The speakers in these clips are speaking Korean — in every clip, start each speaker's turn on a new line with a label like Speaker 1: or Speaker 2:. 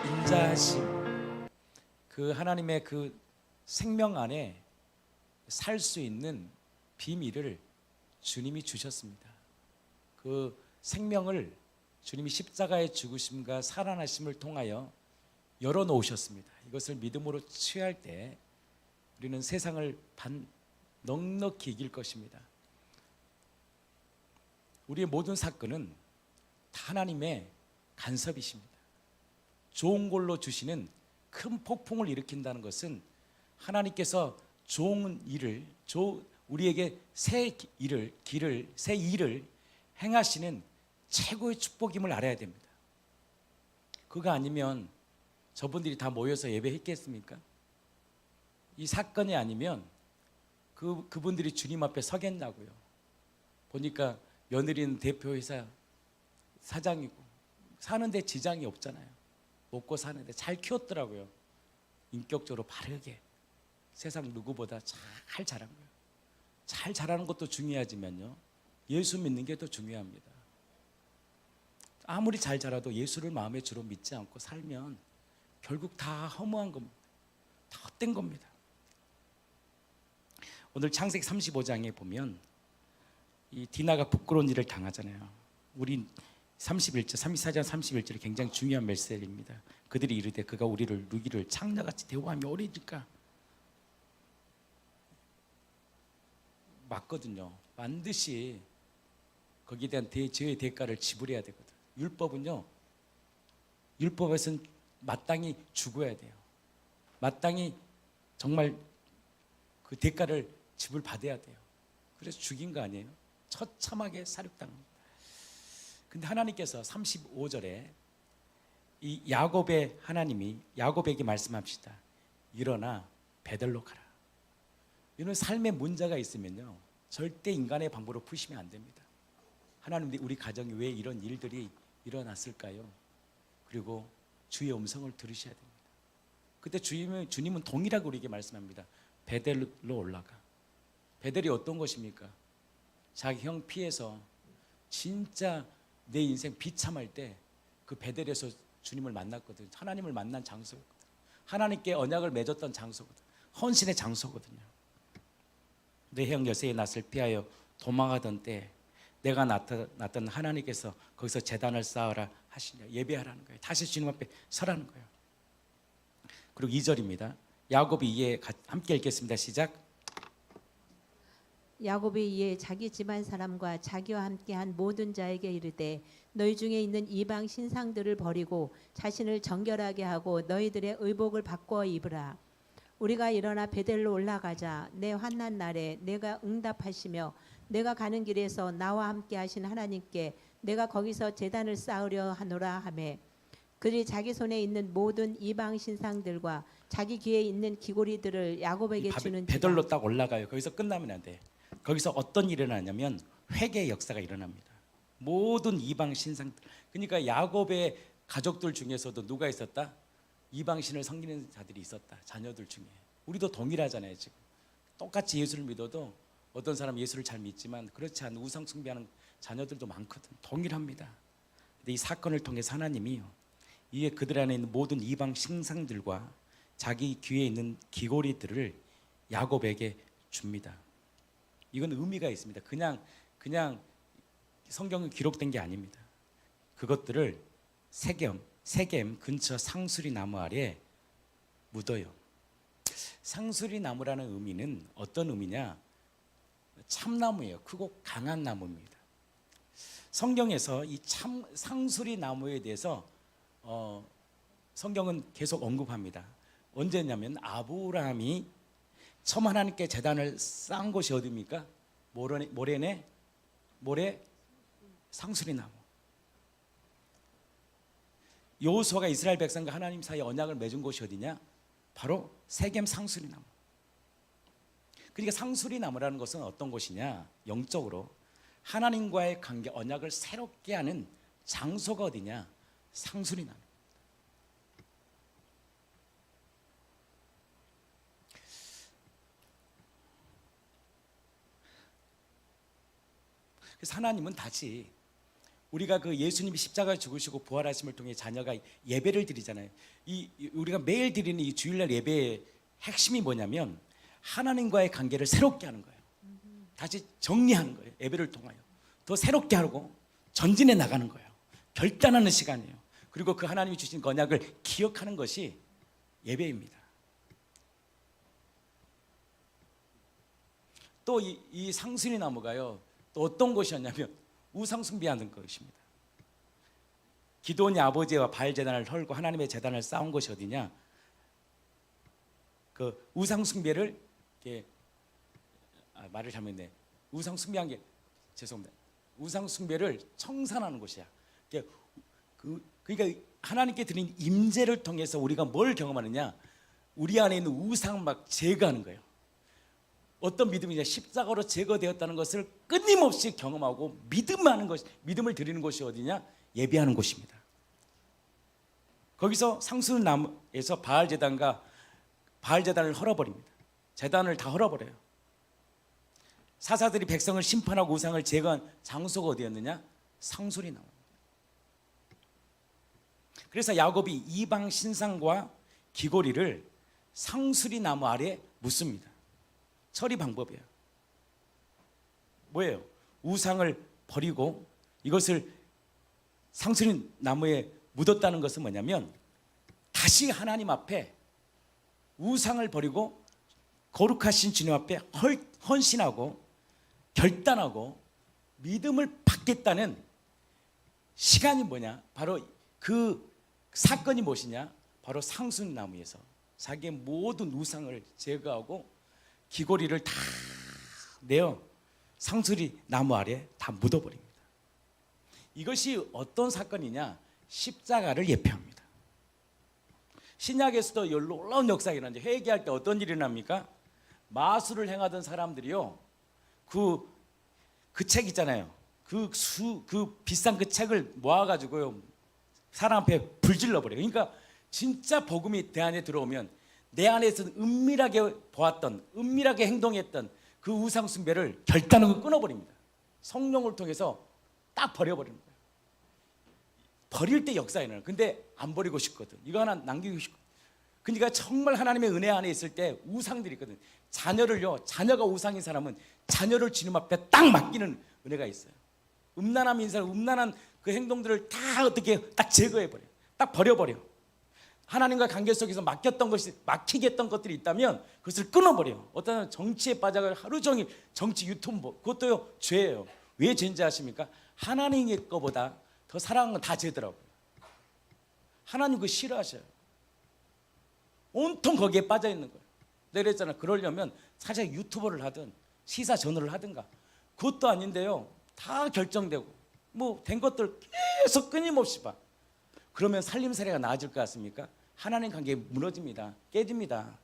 Speaker 1: 인자하심, 그 하나님의 그 생명 안에 살 수 있는 비밀을 주님이 주셨습니다. 그 생명을 주님이 십자가의 죽으심과 살아나심을 통하여 열어놓으셨습니다. 이것을 믿음으로 취할 때 우리는 세상을 넉넉히 이길 것입니다. 우리의 모든 사건은 다 하나님의 간섭이십니다. 좋은 걸로 주시는 큰 폭풍을 일으킨다는 것은 하나님께서 좋은 일을, 우리에게 새 일을 행하시는 최고의 축복임을 알아야 됩니다. 그거 아니면 저분들이 다 모여서 예배했겠습니까? 이 사건이 아니면 그분들이 주님 앞에 서겠냐고요. 보니까 며느리는 대표회사 사장이고 사는데 지장이 없잖아요. 먹고 사는데 잘 키웠더라고요. 인격적으로 바르게 세상 누구보다 잘 자란 거예요. 잘 자라는 것도 중요하지만요, 예수 믿는 게 더 중요합니다. 아무리 잘 자라도 예수를 마음에 주로 믿지 않고 살면 결국 다 허무한 겁니다. 다 헛된 겁니다. 오늘 창세기 35장에 보면 이 디나가 부끄러운 일을 당하잖아요. 우리 34장 31절이 굉장히 중요한 메시지입니다. 그들이 이르되 그가 우리를 누기를 창녀같이 대우하며 오리니까. 맞거든요. 반드시 거기에 대한 죄의 대가를 지불해야 되거든. 율법에서는 마땅히 죽어야 돼요. 마땅히 정말 그 대가를 지불받아야 돼요. 그래서 죽인 거 아니에요? 처참하게 살육당합니다. 근데 하나님께서 35절에 이 야곱의 하나님이 야곱에게 말씀합시다. 일어나 베들로 가라. 이런 삶의 문제가 있으면요, 절대 인간의 방법으로 푸시면 안 됩니다. 하나님, 우리 가정에 왜 이런 일들이 일어났을까요? 그리고 주의 음성을 들으셔야 됩니다. 그때 주님은 동일하게 우리에게 말씀합니다. 베델로 올라가. 베델이 어떤 것입니까? 자기 형 피해서 진짜 내 인생 비참할 때 그 베델에서 주님을 만났거든요. 하나님을 만난 장소거든요. 하나님께 언약을 맺었던 장소거든요. 헌신의 장소거든요. 내 형 여세의 낯을 피하여 도망하던 때 내가 나타났던 하나님께서 거기서 제단을 쌓아라 하시냐, 예배하라는 거예요. 다시 주님 앞에 서라는 거예요. 그리고 2절입니다. 야곱이 이에 함께 읽겠습니다. 시작.
Speaker 2: 야곱이 이에 자기 집안 사람과 자기와 함께한 모든 자에게 이르되 너희 중에 있는 이방 신상들을 버리고 자신을 정결하게 하고 너희들의 의복을 바꿔 입으라. 우리가 일어나 베델로 올라가자. 내 환난 날에 내가 응답하시며 내가 가는 길에서 나와 함께 하신 하나님께 내가 거기서 제단을 쌓으려 하노라 하매, 그들이 자기 손에 있는 모든 이방 신상들과 자기 귀에 있는 귀고리들을 야곱에게 주는
Speaker 1: 베델로 딱 올라가요. 거기서 끝나면 안 돼. 거기서 어떤 일이 일어나냐면 회개의 역사가 일어납니다. 모든 이방 신상들. 그러니까 야곱의 가족들 중에서도 누가 있었다? 이방신을 섬기는 자들이 있었다. 자녀들 중에. 우리도 동일하잖아요. 지금 똑같이 예수를 믿어도 어떤 사람 예수를 잘 믿지만 그렇지 않은 우상 숭배하는 자녀들도 많거든. 동일합니다. 근데 이 사건을 통해서 하나님이요, 이에 그들 안에 있는 모든 이방 신상들과 자기 귀에 있는 귀고리들을 야곱에게 줍니다. 이건 의미가 있습니다. 그냥 성경에 기록된 게 아닙니다. 그것들을 세겜 근처 상수리 나무 아래 묻어요. 상수리 나무라는 의미는 어떤 의미냐? 참나무예요. 크고 강한 나무입니다. 성경에서 이 상수리 나무에 대해서 성경은 계속 언급합니다. 언제냐면 아브라함이 처음 하나님께 제단을 쌓은 곳이 어디입니까? 모래 상수리 나무. 여호수아가 이스라엘 백성과 하나님 사이에 언약을 맺은 곳이 어디냐? 바로 세겜 상수리 나무. 그러니까 상수리 나무라는 것은 어떤 곳이냐? 영적으로 하나님과의 관계, 언약을 새롭게 하는 장소가 어디냐? 상수리 나무. 그래서 하나님은 다시 우리가 그 예수님이 십자가에 죽으시고 부활하심을 통해 자녀가 예배를 드리잖아요. 우리가 매일 드리는 이 주일날 예배의 핵심이 뭐냐면 하나님과의 관계를 새롭게 하는 거예요. 다시 정리하는 거예요. 예배를 통하여 더 새롭게 하고 전진해 나가는 거예요. 결단하는 시간이에요. 그리고 그 하나님이 주신 언약을 기억하는 것이 예배입니다. 또 이 상수리 나무가요, 또 어떤 곳이었냐면 우상 숭배하는 것입니다. 기드온이 아버지와 바알 제단을 헐고 하나님의 제단을 쌓은 곳이 어디냐? 그 우상 숭배를 이렇게 말을 잘못했네. 우상 숭배한 게 죄송합니다. 우상 숭배를 청산하는 곳이야. 그러니까 하나님께 드린 임재를 통해서 우리가 뭘 경험하느냐? 우리 안에 있는 우상 막 제거하는 거예요. 어떤 믿음이냐? 십자가로 제거되었다는 것을 끊임없이 경험하고 믿음하는 것, 믿음을 드리는 곳이 어디냐? 예배하는 곳입니다. 거기서 상수나무에서 바알 제단을 헐어버립니다. 제단을 다 헐어버려요. 사사들이 백성을 심판하고 우상을 제거한 장소가 어디였느냐? 상수리 나무. 그래서 야곱이 이방 신상과 귀고리를 상수리 나무 아래 묻습니다. 처리 방법이에요. 뭐예요? 우상을 버리고 이것을 상수리 나무에 묻었다는 것은 뭐냐면 다시 하나님 앞에 우상을 버리고 거룩하신 주님 앞에 헌신하고 결단하고 믿음을 받겠다는 시간이 뭐냐? 바로 그 사건이 무엇이냐? 바로 상수리 나무에서 자기의 모든 우상을 제거하고 귀고리를 다 내어 상수리 나무 아래 다 묻어버립니다. 이것이 어떤 사건이냐? 십자가를 예표합니다. 신약에서도 놀라운 역사가 일어나죠. 회개할 때 어떤 일이 납니까? 마술을 행하던 사람들이요, 그 책 있잖아요. 그 비싼 그 책을 모아가지고요, 사람 앞에 불질러 버려요. 그러니까 진짜 복음이 내 안에 들어오면 내 안에서 은밀하게 보았던, 은밀하게 행동했던 그 우상 숭배를 결단하고 끊어버립니다. 성령을 통해서 딱 버려버리는 거예요. 버릴 때 역사가 일어나요. 근데 안 버리고 싶거든. 이거 하나 남기고 싶거든. 그러니까 정말 하나님의 은혜 안에 있을 때 우상들이 있거든. 자녀가 우상인 사람은 자녀를 주님 앞에 딱 맡기는 은혜가 있어요. 음란한 사람, 음란한 그 행동들을 다 어떻게 딱 제거해버려요. 딱 버려버려. 하나님과 관계 속에서 막히게 했던 것들이 있다면 그것을 끊어버려요. 어떤 정치에 빠져가 하루 종일 정치 유튜브, 그것도요 죄예요. 왜 죄인지 아십니까? 하나님의 것보다 더 사랑하는 건 다 죄더라고요. 하나님 그거 싫어하셔요. 온통 거기에 빠져 있는 거예요. 내가 그랬잖아. 그러려면 사실 유튜버를 하든 시사 전후를 하든가. 그것도 아닌데요, 다 결정되고 뭐 된 것들 계속 끊임없이 봐. 그러면 살림살이가 나아질 것 같습니까? 하나님 관계 무너집니다. 깨집니다.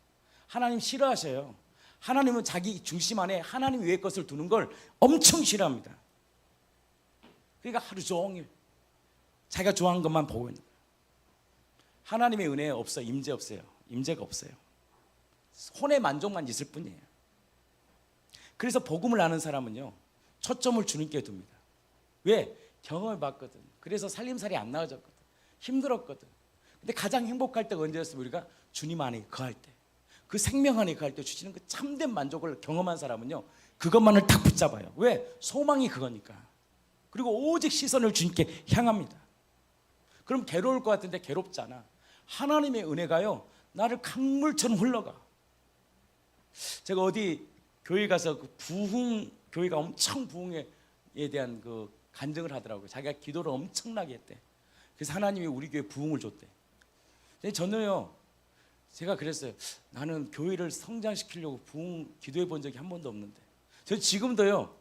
Speaker 1: 하나님 싫어하셔요. 하나님은 자기 중심 안에 하나님 외의 것을 두는 걸 엄청 싫어합니다. 그러니까 하루 종일 자기가 좋아하는 것만 보고 있는 거예요. 하나님의 은혜 없어요. 임재 없어요. 임재가 없어요. 혼의 만족만 있을 뿐이에요. 그래서 복음을 아는 사람은요, 초점을 주님께 둡니다. 왜? 경험을 받거든. 그래서 살림살이 안 나아졌거든. 힘들었거든. 근데 가장 행복할 때가 언제였으면 우리가 주님 안에 거할 때, 그 생명 안에 거할 때 주시는 그 참된 만족을 경험한 사람은요, 그것만을 딱 붙잡아요. 왜? 소망이 그거니까. 그리고 오직 시선을 주님께 향합니다. 그럼 괴로울 것 같은데 괴롭잖아. 하나님의 은혜가요, 나를 강물처럼 흘러가. 제가 어디 교회 가서 그 교회가 엄청 부흥에 대한 그 간증을 하더라고요. 자기가 기도를 엄청나게 했대. 그래서 하나님이 우리 교회 부흥을 줬대. 근데 저는요, 제가 그랬어요. 나는 교회를 성장시키려고 기도해 본 적이 한 번도 없는데. 저 지금도요,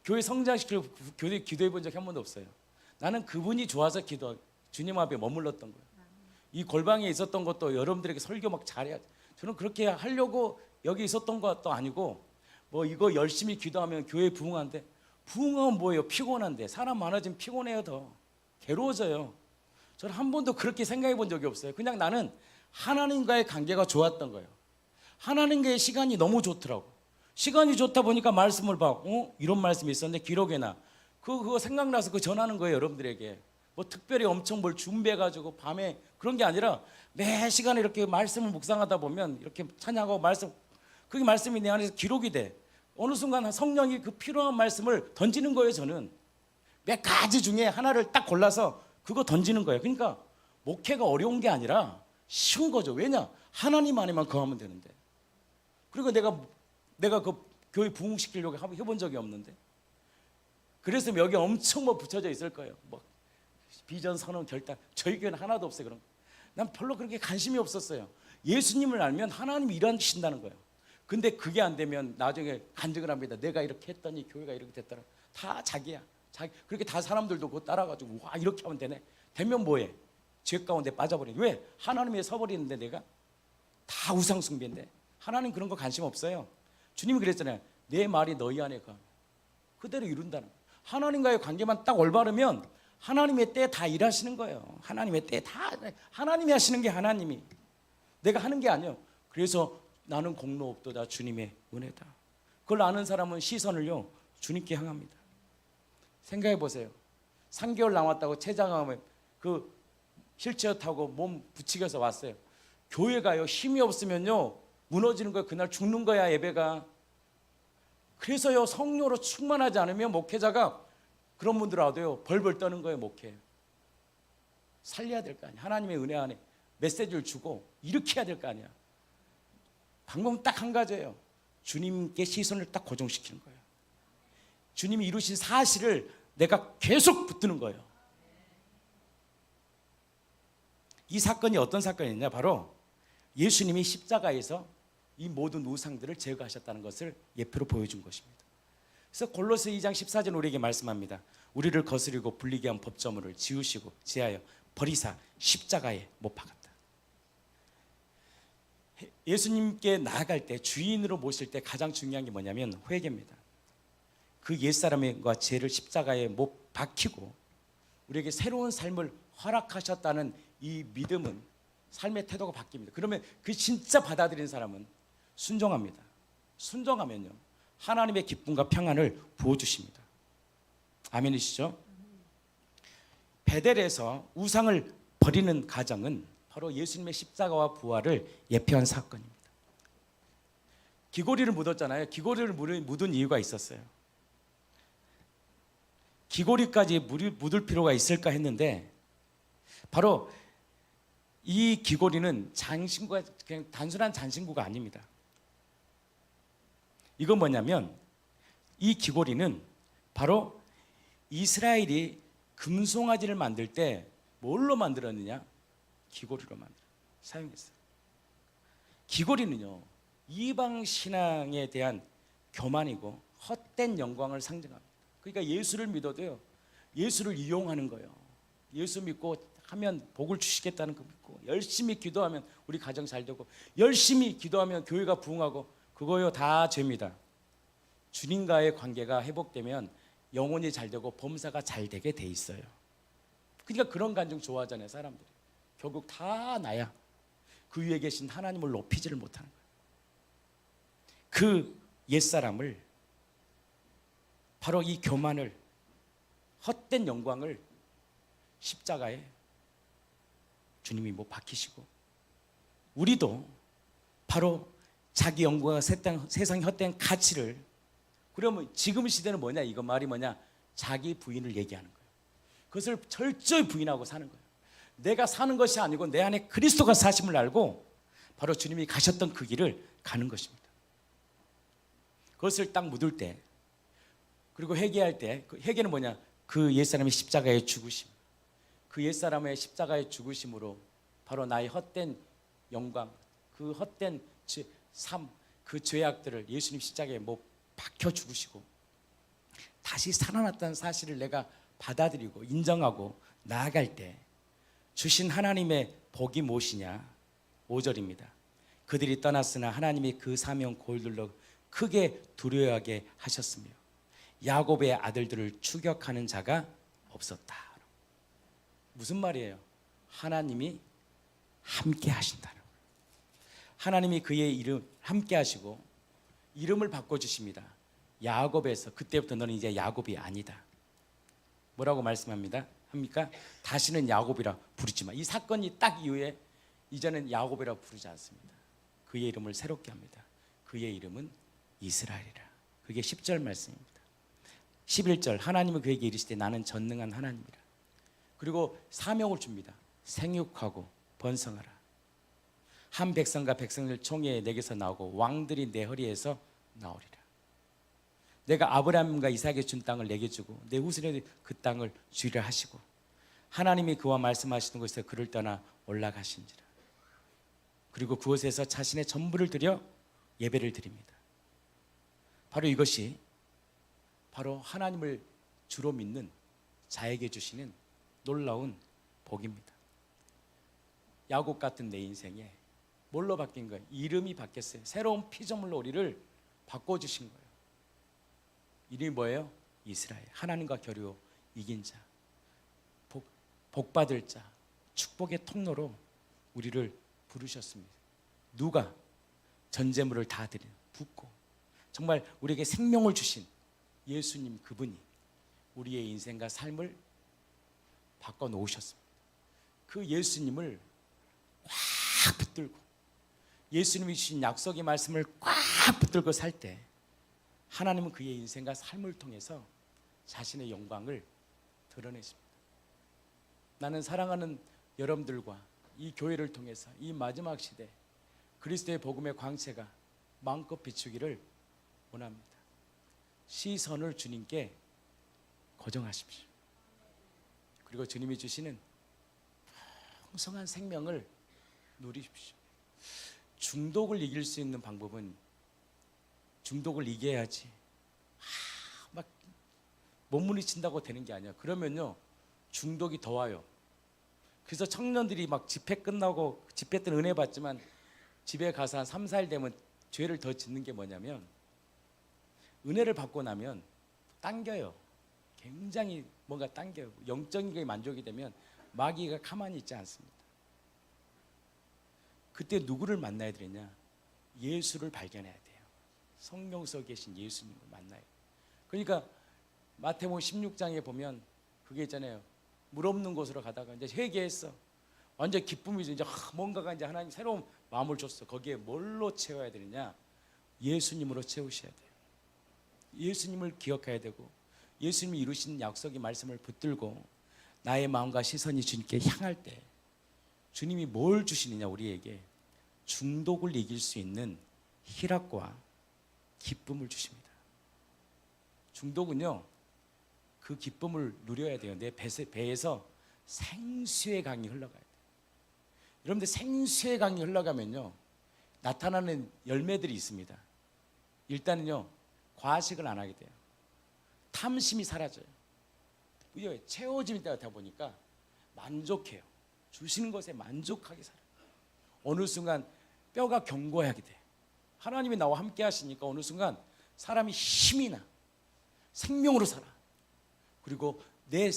Speaker 1: 교회 성장시키려고 기도해 본 적이 한 번도 없어요. 나는 그분이 좋아서 주님 앞에 머물렀던 거예요. 이 골방에 있었던 것도 여러분들에게 설교 막 잘해야 돼. 저는 그렇게 하려고 여기 있었던 것도 아니고, 뭐 이거 열심히 기도하면 교회 부흥한데, 부흥하면 뭐예요? 피곤한데. 사람 많아지면 피곤해요. 더 괴로워져요. 저는 한 번도 그렇게 생각해 본 적이 없어요. 그냥 나는 하나님과의 관계가 좋았던 거예요. 하나님과의 시간이 너무 좋더라고. 시간이 좋다 보니까 말씀을 봐. 이런 말씀이 있었는데 기록에 나. 그거 생각나서 그 전하는 거예요, 여러분들에게. 뭐 특별히 엄청 뭘 준비해가지고 밤에 그런 게 아니라 매 시간에 이렇게 말씀을 묵상하다 보면 이렇게 찬양하고 말씀, 그게 말씀이 내 안에서 기록이 돼. 어느 순간 성령이 그 필요한 말씀을 던지는 거예요. 저는 몇 가지 중에 하나를 딱 골라서 그거 던지는 거예요. 그러니까 목회가 어려운 게 아니라 쉬운 거죠. 왜냐? 하나님 안에만 거하면 되는데. 그리고 내가 그 교회 부흥시키려고 해본 적이 없는데. 그래서 여기 엄청 뭐 붙여져 있을 거예요. 뭐 비전, 선언, 결단. 저희 교회는 하나도 없어요. 그런 거. 난 별로 그렇게 관심이 없었어요. 예수님을 알면 하나님이 일하신다는 거예요. 근데 그게 안 되면 나중에 간증을 합니다. 내가 이렇게 했더니 교회가 이렇게 됐더라. 다 자기야. 그렇게 다 사람들도 그거 따라가지고 와 이렇게 하면 되네. 되면 뭐해? 죄 가운데 빠져버리네. 왜? 하나님 위에 서버리는데 내가 다 우상 숭배인데. 하나님 그런 거 관심 없어요. 주님이 그랬잖아요. 내 말이 너희 안에 가. 그대로 이룬다는 거예요. 하나님과의 관계만 딱 올바르면 하나님의 때에 다 일하시는 거예요. 하나님의 때에 다 하나님이 하시는 게 하나님이. 내가 하는 게 아니에요. 그래서 나는 공로 없도다 주님의 은혜다. 그걸 아는 사람은 시선을요 주님께 향합니다. 생각해 보세요. 3개월 남았다고 체장하면 그 휠체어 타고 몸 부치겨서 왔어요. 교회가요 힘이 없으면요 무너지는 거예요. 그날 죽는 거야 예배가. 그래서요 성령으로 충만하지 않으면 목회자가 그런 분들 와도요 벌벌 떠는 거예요. 목회 살려야 될 거 아니야. 하나님의 은혜 안에 메시지를 주고 이렇게 해야 될 거 아니야. 방법은 딱 한 가지예요. 주님께 시선을 딱 고정시키는 거예요. 주님이 이루신 사실을 내가 계속 붙드는 거예요. 이 사건이 어떤 사건이냐? 바로 예수님이 십자가에서 이 모든 우상들을 제거하셨다는 것을 예표로 보여준 것입니다. 그래서 골로새 2장 14절 우리에게 말씀합니다. 우리를 거스리고 불리게 한 법조물을 지우시고 제하여 버리사 십자가에 못 박았다. 예수님께 나아갈 때 주인으로 모실 때 가장 중요한 게 뭐냐면 회개입니다. 그 옛사람과 죄를 십자가에 못 박히고 우리에게 새로운 삶을 허락하셨다는 이 믿음은 삶의 태도가 바뀝니다. 그러면 그 진짜 받아들인 사람은 순종합니다. 순종하면요 하나님의 기쁨과 평안을 부어주십니다. 아멘이시죠? 베델에서 우상을 버리는 과정은 바로 예수님의 십자가와 부활을 예표한 사건입니다. 귀고리를 묻었잖아요. 귀고리를 묻은 이유가 있었어요. 귀고리까지 묻을 필요가 있을까 했는데 바로 이 귀고리는 장신구가 그냥 단순한 장신구가 아닙니다. 이건 뭐냐면 이 귀고리는 바로 이스라엘이 금송아지를 만들 때 뭘로 만들었느냐? 귀고리로 사용했어요. 귀고리는요 이방 신앙에 대한 교만이고 헛된 영광을 상징합니다. 그러니까 예수를 믿어도요 예수를 이용하는 거예요. 예수 믿고 하면 복을 주시겠다는 거 믿고 열심히 기도하면 우리 가정 잘 되고 열심히 기도하면 교회가 부흥하고 그거요 다 죄입니다. 주님과의 관계가 회복되면 영혼이 잘 되고 범사가 잘 되게 돼 있어요. 그러니까 그런 간증 좋아하잖아요 사람들이. 결국 다 나야. 그 위에 계신 하나님을 높이지를 못하는 거예요. 그 옛사람을 바로 이 교만을 헛된 영광을 십자가에 주님이 못 박히시고 우리도 바로 자기 영광과 세상 헛된 가치를 그러면 지금 시대는 뭐냐 이거 말이 뭐냐 자기 부인을 얘기하는 거예요. 그것을 철저히 부인하고 사는 거예요. 내가 사는 것이 아니고 내 안에 그리스도가 사심을 알고 바로 주님이 가셨던 그 길을 가는 것입니다. 그것을 딱 묻을 때 그리고 회개할 때 그 회개는 뭐냐 그 옛사람의 십자가의 죽으심 그 옛사람의 십자가의 죽으심으로 바로 나의 헛된 영광 그 헛된 삶 그 죄악들을 예수님 십자가에 못 박혀 죽으시고 다시 살아났다는 사실을 내가 받아들이고 인정하고 나아갈 때 주신 하나님의 복이 무엇이냐 5절입니다. 그들이 떠났으나 하나님이 그 사명 골들로 크게 두려워하게 하셨으며 야곱의 아들들을 추격하는 자가 없었다. 무슨 말이에요? 하나님이 함께 하신다는 거예요. 하나님이 그의 이름 함께 하시고 이름을 바꿔주십니다. 야곱에서 그때부터 너는 이제 야곱이 아니다. 뭐라고 말씀합니다? 합니까? 다시는 야곱이라 부르지 마. 이 사건이 딱 이후에 이제는 야곱이라 부르지 않습니다. 그의 이름을 새롭게 합니다. 그의 이름은 이스라엘이라. 그게 10절 말씀입니다. 11절 하나님은 그에게 이르시되 나는 전능한 하나님이라. 그리고 사명을 줍니다. 생육하고 번성하라. 한 백성과 백성들 총회에 내게서 나오고 왕들이 내 허리에서 나오리라. 내가 아브라함과 이삭에게 준 땅을 내게 주고 내 후손에게 그 땅을 주리라 하시고 하나님이 그와 말씀하시는 곳에서 그를 떠나 올라가신지라. 그리고 그곳에서 자신의 전부를 드려 예배를 드립니다. 바로 이것이 바로 하나님을 주로 믿는 자에게 주시는 놀라운 복입니다. 야곱 같은 내 인생에 뭘로 바뀐 거예요? 이름이 바뀌었어요. 새로운 피조물로 우리를 바꿔주신 거예요. 이름이 뭐예요? 이스라엘. 하나님과 겨루 이긴 자, 복받을 자, 축복의 통로로 우리를 부르셨습니다. 누가? 전제물을 다 드리는 붓고 정말 우리에게 생명을 주신 예수님, 그분이 우리의 인생과 삶을 바꿔놓으셨습니다. 그 예수님을 꽉 붙들고 예수님이 주신 약속의 말씀을 꽉 붙들고 살 때 하나님은 그의 인생과 삶을 통해서 자신의 영광을 드러내십니다. 나는 사랑하는 여러분들과 이 교회를 통해서 이 마지막 시대 그리스도의 복음의 광채가 마음껏 비추기를 원합니다. 시선을 주님께 고정하십시오. 그리고 주님이 주시는 풍성한 생명을 누리십시오. 중독을 이길 수 있는 방법은 중독을 이겨야지 막 몸부림친다고 되는 게 아니야. 그러면요 중독이 더 와요. 그래서 청년들이 막 집회 끝나고 집회 때는 은혜 받지만 집에 가서 한 3, 4일 되면 죄를 더 짓는 게 뭐냐면 은혜를 받고 나면 당겨요. 굉장히 뭔가 당겨요. 영적인 만족이 되면 마귀가 가만히 있지 않습니다. 그때 누구를 만나야 되느냐? 예수를 발견해야 돼요. 성령 속에 계신 예수님을 만나요. 그러니까 마태복음 16장에 보면 그게 있잖아요. 물 없는 곳으로 가다가 이제 회개했어. 완전 기쁨이죠. 이제 뭔가가 이제 하나님 새로운 마음을 줬어. 거기에 뭘로 채워야 되느냐? 예수님으로 채우셔야 돼요. 예수님을 기억해야 되고 예수님이 이루신 약속의 말씀을 붙들고 나의 마음과 시선이 주님께 향할 때 주님이 뭘 주시느냐? 우리에게 중독을 이길 수 있는 희락과 기쁨을 주십니다. 중독은요 그 기쁨을 누려야 돼요. 내 배에서 생수의 강이 흘러가야 돼요. 여러분들 생수의 강이 흘러가면요 나타나는 열매들이 있습니다. 일단은요 과식을 안 하게 돼요. 탐심이 사라져요. 채워짐이 되다 보니까 만족해요. 주시는 것에 만족하게 살아요. 어느 순간 뼈가 견고하게 돼. 하나님이 나와 함께 하시니까 어느 순간 사람이 힘이 나. 생명으로 살아. 그리고 내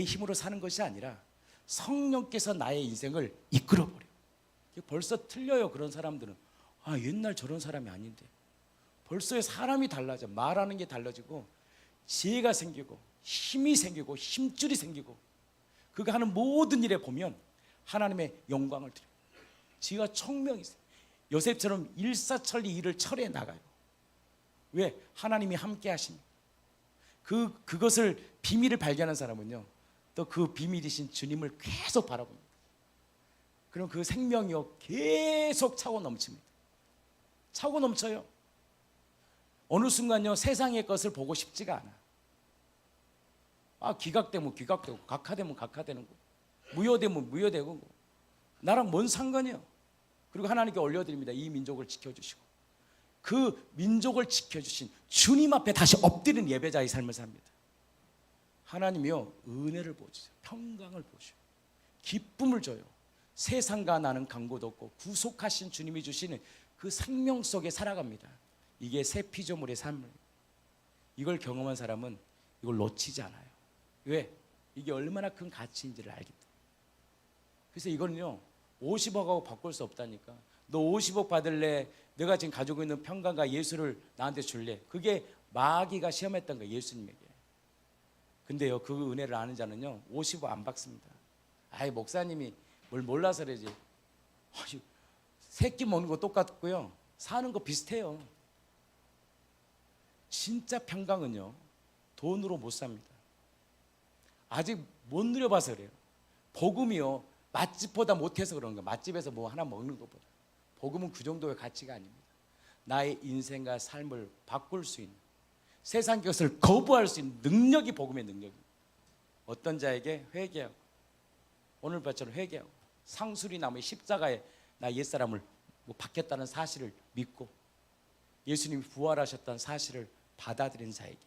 Speaker 1: 힘으로 사는 것이 아니라 성령께서 나의 인생을 이끌어버려. 벌써 틀려요. 그런 사람들은. 아 옛날 저런 사람이 아닌데. 벌써 사람이 달라져. 말하는 게 달라지고 지혜가 생기고 힘이 생기고 힘줄이 생기고 그가 하는 모든 일에 보면 하나님의 영광을 드려요. 지가 청명이 있어요. 요셉처럼 일사천리 일을 처리해 나가요. 왜? 하나님이 함께 하시니까. 그것을 비밀을 발견한 사람은요 또 그 비밀이신 주님을 계속 바라봅니다. 그럼 그 생명이요 계속 차고 넘칩니다. 차고 넘쳐요. 어느 순간요 세상의 것을 보고 싶지가 않아. 기각되면 기각되고 각하되면 각하되는 거, 무효되면 무효되고 나랑 뭔 상관이요. 그리고 하나님께 올려드립니다. 이 민족을 지켜주시고 그 민족을 지켜주신 주님 앞에 다시 엎드린 예배자의 삶을 삽니다. 하나님이요 은혜를 보여주세요. 평강을 보여주세요. 기쁨을 줘요. 세상과 나는 강고도 없고 구속하신 주님이 주시는 그 생명 속에 살아갑니다. 이게 새 피조물의 삶을. 이걸 경험한 사람은 이걸 놓치지 않아요. 왜? 이게 얼마나 큰 가치인지를 알기 때문에. 그래서 이거는요 50억하고 바꿀 수 없다니까. 너 50억 받을래? 내가 지금 가지고 있는 평강과 예수를 나한테 줄래? 그게 마귀가 시험했던 거예요. 예수님에게. 근데요, 그 은혜를 아는 자는요 50억 안 받습니다. 아이, 목사님이 뭘 몰라서 그러지. 아유, 새끼 먹는 거 똑같고요, 사는 거 비슷해요. 진짜 평강은요 돈으로 못 삽니다. 아직 못 누려봐서 그래요. 복음이요 맛집보다 못해서 그런 거예요. 맛집에서 뭐 하나 먹는 것보다. 복음은 그 정도의 가치가 아닙니다. 나의 인생과 삶을 바꿀 수 있는, 세상 것을 거부할 수 있는 능력이 복음의 능력입니다. 어떤 자에게 회개하고, 오늘 것처럼 회개하고, 상수리 나무의 십자가에 나 옛사람을 받겠다는 사실을 믿고 예수님이 부활하셨다는 사실을 받아들인 자에게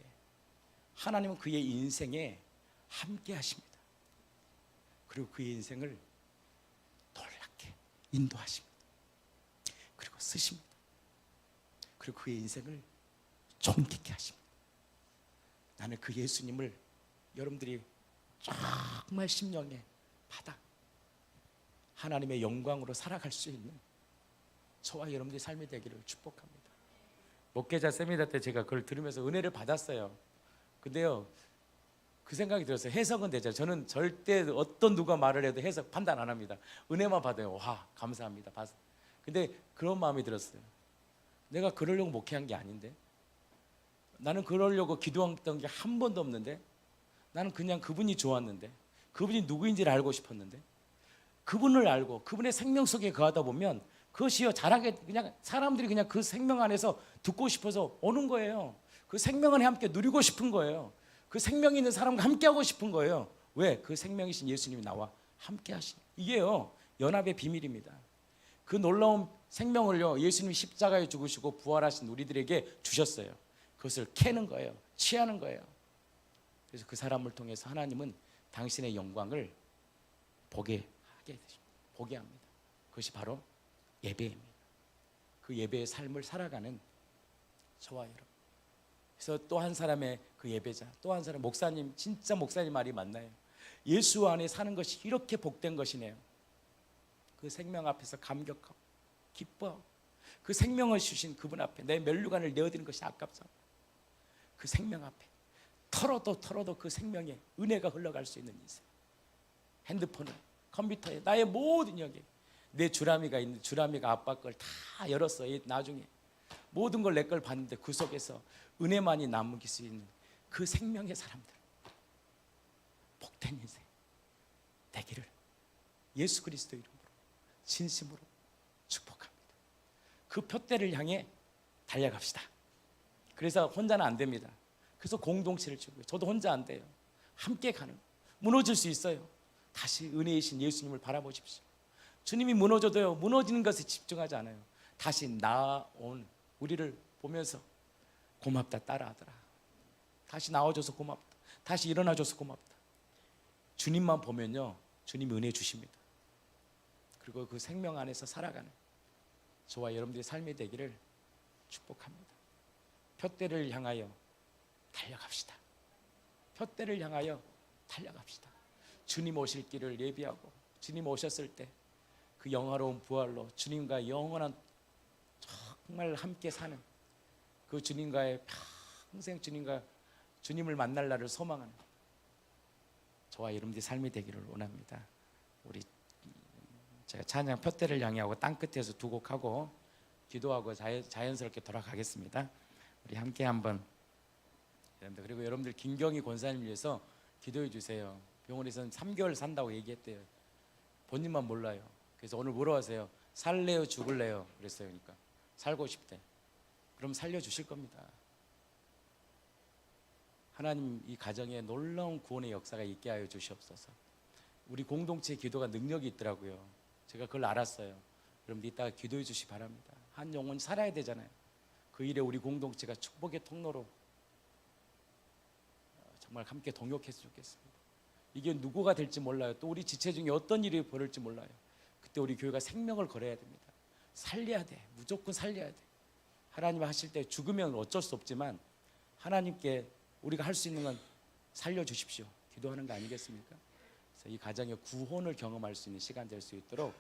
Speaker 1: 하나님은 그의 인생에 함께 하십니다. 그리고 그의 인생을 놀랍게 인도하십니다. 그리고 쓰십니다. 그리고 그의 인생을 존귀케 하십니다. 나는 그 예수님을 여러분들이 정말 심령에 받아 하나님의 영광으로 살아갈 수 있는 저와 여러분들의 삶이 되기를 축복합니다. 목회자 세미나 때 제가 그걸 들으면서 은혜를 받았어요. 근데요, 그 생각이 들었어요. 해석은 되죠. 저는 절대 어떤 누가 말을 해도 해석 판단 안 합니다. 은혜만 받아요. 와, 감사합니다. 근데 그런 마음이 들었어요. 내가 그러려고 목회한 게 아닌데, 나는 그러려고 기도했던 게 한 번도 없는데, 나는 그냥 그분이 좋았는데, 그분이 누구인지를 알고 싶었는데, 그분을 알고 그분의 생명 속에 거하다 보면 그것이요 잘하게 그냥 사람들이 그냥 그 생명 안에서 듣고 싶어서 오는 거예요. 그 생명 안에 함께 누리고 싶은 거예요. 그 생명이 있는 사람과 함께 하고 싶은 거예요. 왜? 그 생명이신 예수님이 나와 함께 하시니, 이게요 연합의 비밀입니다. 그 놀라운 생명을요 예수님이 십자가에 죽으시고 부활하신 우리들에게 주셨어요. 그것을 캐는 거예요. 취하는 거예요. 그래서 그 사람을 통해서 하나님은 당신의 영광을 보게 하게 되십니다. 보게 합니다. 그것이 바로 예배입니다. 그 예배의 삶을 살아가는 저와 여러분. 그래서 또 한 사람의 그 예배자, 또 한 사람 목사님, 진짜 목사님 말이 맞나요? 예수 안에 사는 것이 이렇게 복된 것이네요. 그 생명 앞에서 감격하고 기뻐하고 그 생명을 주신 그분 앞에 내 면류관을 내어드리는 것이 아깝죠. 그 생명 앞에 털어도 그 생명에 은혜가 흘러갈 수 있는 인생. 핸드폰에, 컴퓨터에, 나의 모든 여기 내 주라미가 있는, 주라미가 아빠 걸 다 열었어. 나중에 모든 걸 내 걸 봤는데 그 속에서 은혜만이 남길 수 있는 그 생명의 사람들, 복된 인생 되기를 예수 그리스도 이름으로 진심으로 축복합니다. 그 표대를 향해 달려갑시다. 그래서 혼자는 안 됩니다. 그래서 공동체를 주고요. 저도 혼자 안 돼요. 함께 가는, 무너질 수 있어요. 다시 은혜이신 예수님을 바라보십시오. 주님이 무너져도요 무너지는 것에 집중하지 않아요. 다시 나온 우리를 보면서 고맙다 따라하더라. 다시 나와줘서 고맙다. 다시 일어나줘서 고맙다. 주님만 보면요 주님이 은혜 주십니다. 그리고 그 생명 안에서 살아가는 저와 여러분들의 삶이 되기를 축복합니다. 표대를 향하여 달려갑시다. 표대를 향하여 달려갑시다. 주님 오실 길을 예비하고 주님 오셨을 때 그 영화로운 부활로 주님과 영원한 정말 함께 사는 그 주님과의 평생 주님을 만날 날을 소망하는 저와 여러분들의 삶이 되기를 원합니다. 우리 제가 찬양 표대를 향하고 땅끝에서 두 곡 하고 기도하고 자연스럽게 돌아가겠습니다. 우리 함께 한번 여러분들, 그리고 여러분들 김경희 권사님 위해서 기도해 주세요. 병원에서는 3개월 산다고 얘기했대요. 본인만 몰라요. 그래서 오늘 물어보세요. 살래요 죽을래요? 그랬어요. 그러니까 살고 싶대. 그럼 살려주실 겁니다. 하나님 이 가정에 놀라운 구원의 역사가 있게 하여 주시옵소서. 우리 공동체 기도가 능력이 있더라고요. 제가 그걸 알았어요. 여러분들 이따가 기도해 주시기 바랍니다. 한 영혼 살아야 되잖아요. 그 일에 우리 공동체가 축복의 통로로 정말 함께 동역했으면 좋겠습니다. 이게 누구가 될지 몰라요. 또 우리 지체 중에 어떤 일이 벌어질지 몰라요. 그때 우리 교회가 생명을 걸어야 됩니다. 살려야 돼. 무조건 살려야 돼. 하나님 하실 때 죽으면 어쩔 수 없지만 하나님께 우리가 할 수 있는 건 살려주십시오. 기도하는 거 아니겠습니까? 그래서 이 가정의 구원을 경험할 수 있는 시간 될 수 있도록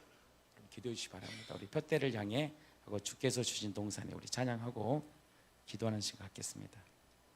Speaker 1: 기도해 주시기 바랍니다. 우리 표대를 향해 하고 주께서 주신 동산에 우리 찬양하고 기도하는 시간 갖겠습니다.